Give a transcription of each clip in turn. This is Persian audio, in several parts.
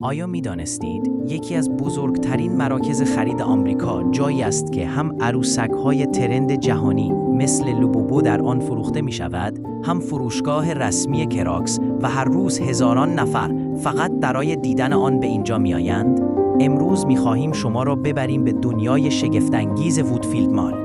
آیا می دانستید یکی از بزرگترین مراکز خرید آمریکا جایی است که هم عروسک‌های ترند جهانی مثل لوبوبو در آن فروخته می شود، هم فروشگاه رسمی کراکس و هر روز هزاران نفر فقط برای دیدن آن به اینجا می آیند؟ امروز می خواهیم شما را ببریم به دنیای شگفت‌انگیز وودفیلد مال،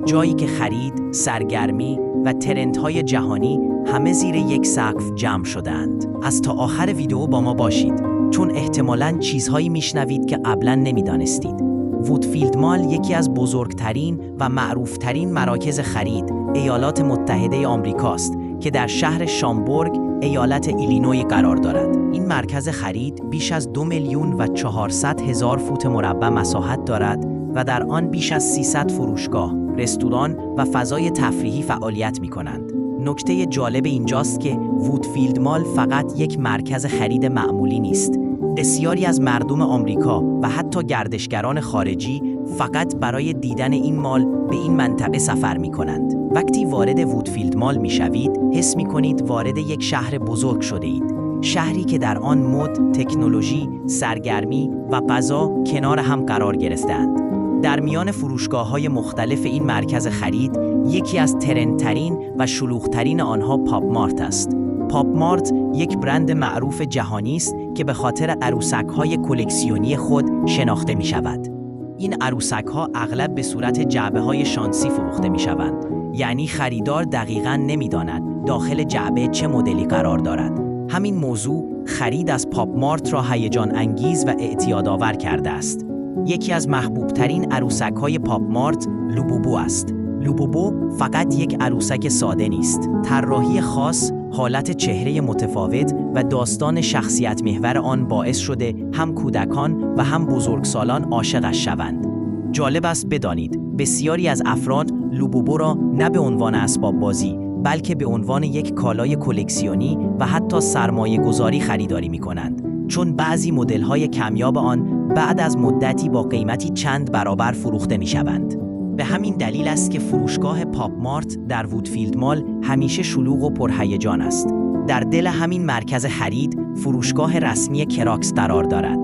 جایی که خرید، سرگرمی و ترندهای جهانی همه زیر یک سقف جمع شده‌اند. از تا آخر ویدیو با ما باشید، چون احتمالاً چیزهایی میشنوید که قبلاً نمیدانستید. وودفیلد مال یکی از بزرگترین و معروفترین مراکز خرید ایالات متحده آمریکاست که در شهر شامبورگ، ایالت ایلینوی قرار دارد. این مرکز خرید بیش از 2,400,000 فوت مربع مساحت دارد و در آن بیش از 300 فروشگاه، رستوران و فضای تفریحی فعالیت می‌کنند. نکته جالب اینجاست که وودفیلد مال فقط یک مرکز خرید معمولی نیست. بسیاری از مردم آمریکا و حتی گردشگران خارجی فقط برای دیدن این مال به این منطقه سفر می کنند. وقتی وارد وودفیلد مال می شوید، حس می کنید وارد یک شهر بزرگ شده اید. شهری که در آن مد، تکنولوژی، سرگرمی و غذا کنار هم قرار گرفتند. در میان فروشگاه‌های مختلف این مرکز خرید، یکی از ترندترین و شلوغ‌ترین آنها پاپ مارت است. پاپ مارت یک برند معروف جهانی است که به خاطر عروسک‌های کلکسیونی خود شناخته می‌شود. این عروسک‌ها اغلب به صورت جعبه‌های شانسی فروخته می‌شوند. یعنی خریدار دقیقاً نمی‌داند داخل جعبه چه مدلی قرار دارد. همین موضوع خرید از پاپ مارت را هیجان انگیز و اعتیادآور کرده است. یکی از محبوب‌ترین عروسک‌های پاپ مارت لوبوبو است. لوبوبو فقط یک عروسک ساده نیست. طراحی خاص، حالت چهره متفاوت و داستان شخصیت محور آن باعث شده هم کودکان و هم بزرگسالان عاشقش شوند. جالب است بدانید بسیاری از افراد لوبوبو را نه به عنوان اسباب بازی، بلکه به عنوان یک کالای کلکسیونی و حتی سرمایه‌گذاری خریداری می‌کنند، چون بعضی مدل‌های کمیاب آن بعد از مدتی با قیمتی چند برابر فروخته می‌شوند. به همین دلیل است که فروشگاه پاپ مارت در وودفیلد مال همیشه شلوغ و پرهیجان است. در دل همین مرکز خرید، فروشگاه رسمی کراکس قرار دارد.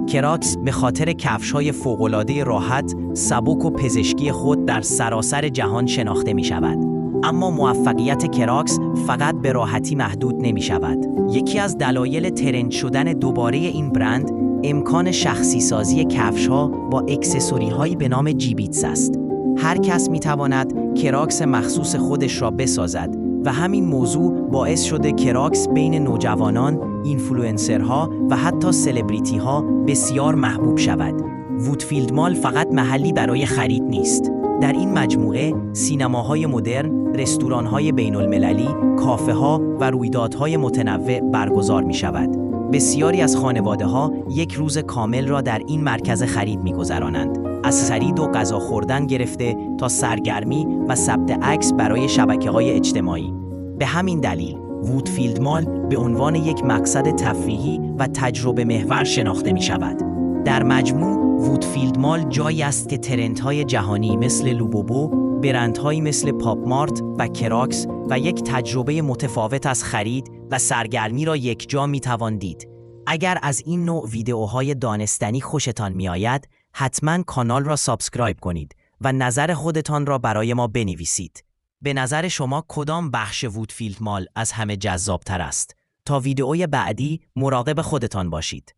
کراکس به خاطر کفش‌های فوق‌العاده راحت، سبک و پزشکی خود در سراسر جهان شناخته می‌شود. اما موفقیت کراکس فقط به راحتی محدود نمی‌شود. یکی از دلایل ترند شدن دوباره این برند، امکان شخصی سازی کفش‌ها با اکسسوری‌هایی به نام جیبیتس است. هر کس می‌تواند کراکس مخصوص خودش را بسازد و همین موضوع باعث شده کراکس بین نوجوانان، اینفلوئنسرها و حتی سلبریتی‌ها بسیار محبوب شود. وودفیلد مال فقط محلی برای خرید نیست. در این مجموعه سینماهای مدرن، رستوران‌های بین‌المللی، کافه‌ها و رویدادهای متنوع برگزار می‌شود. بسیاری از خانواده‌ها یک روز کامل را در این مرکز خرید می‌گذرانند. از خرید و غذا خوردن گرفته تا سرگرمی و ثبت عکس برای شبکه‌های اجتماعی. به همین دلیل وودفیلد مال به عنوان یک مقصد تفریحی و تجربه محور شناخته می‌شود. در مجموع وودفیلد مال جایی است که ترندهای جهانی مثل لوبوبو، برندهایی مثل پاپ مارت و کراکس و یک تجربه متفاوت از خرید و سرگرمی را یکجا می‌توان دید. اگر از این نوع ویدئوهای دانستنی خوشتان می‌آید، حتما کانال را سابسکرایب کنید و نظر خودتان را برای ما بنویسید. به نظر شما کدام بخش وودفیلد مال از همه جذاب‌تر است؟ تا ویدئوی بعدی مراقب خودتان باشید.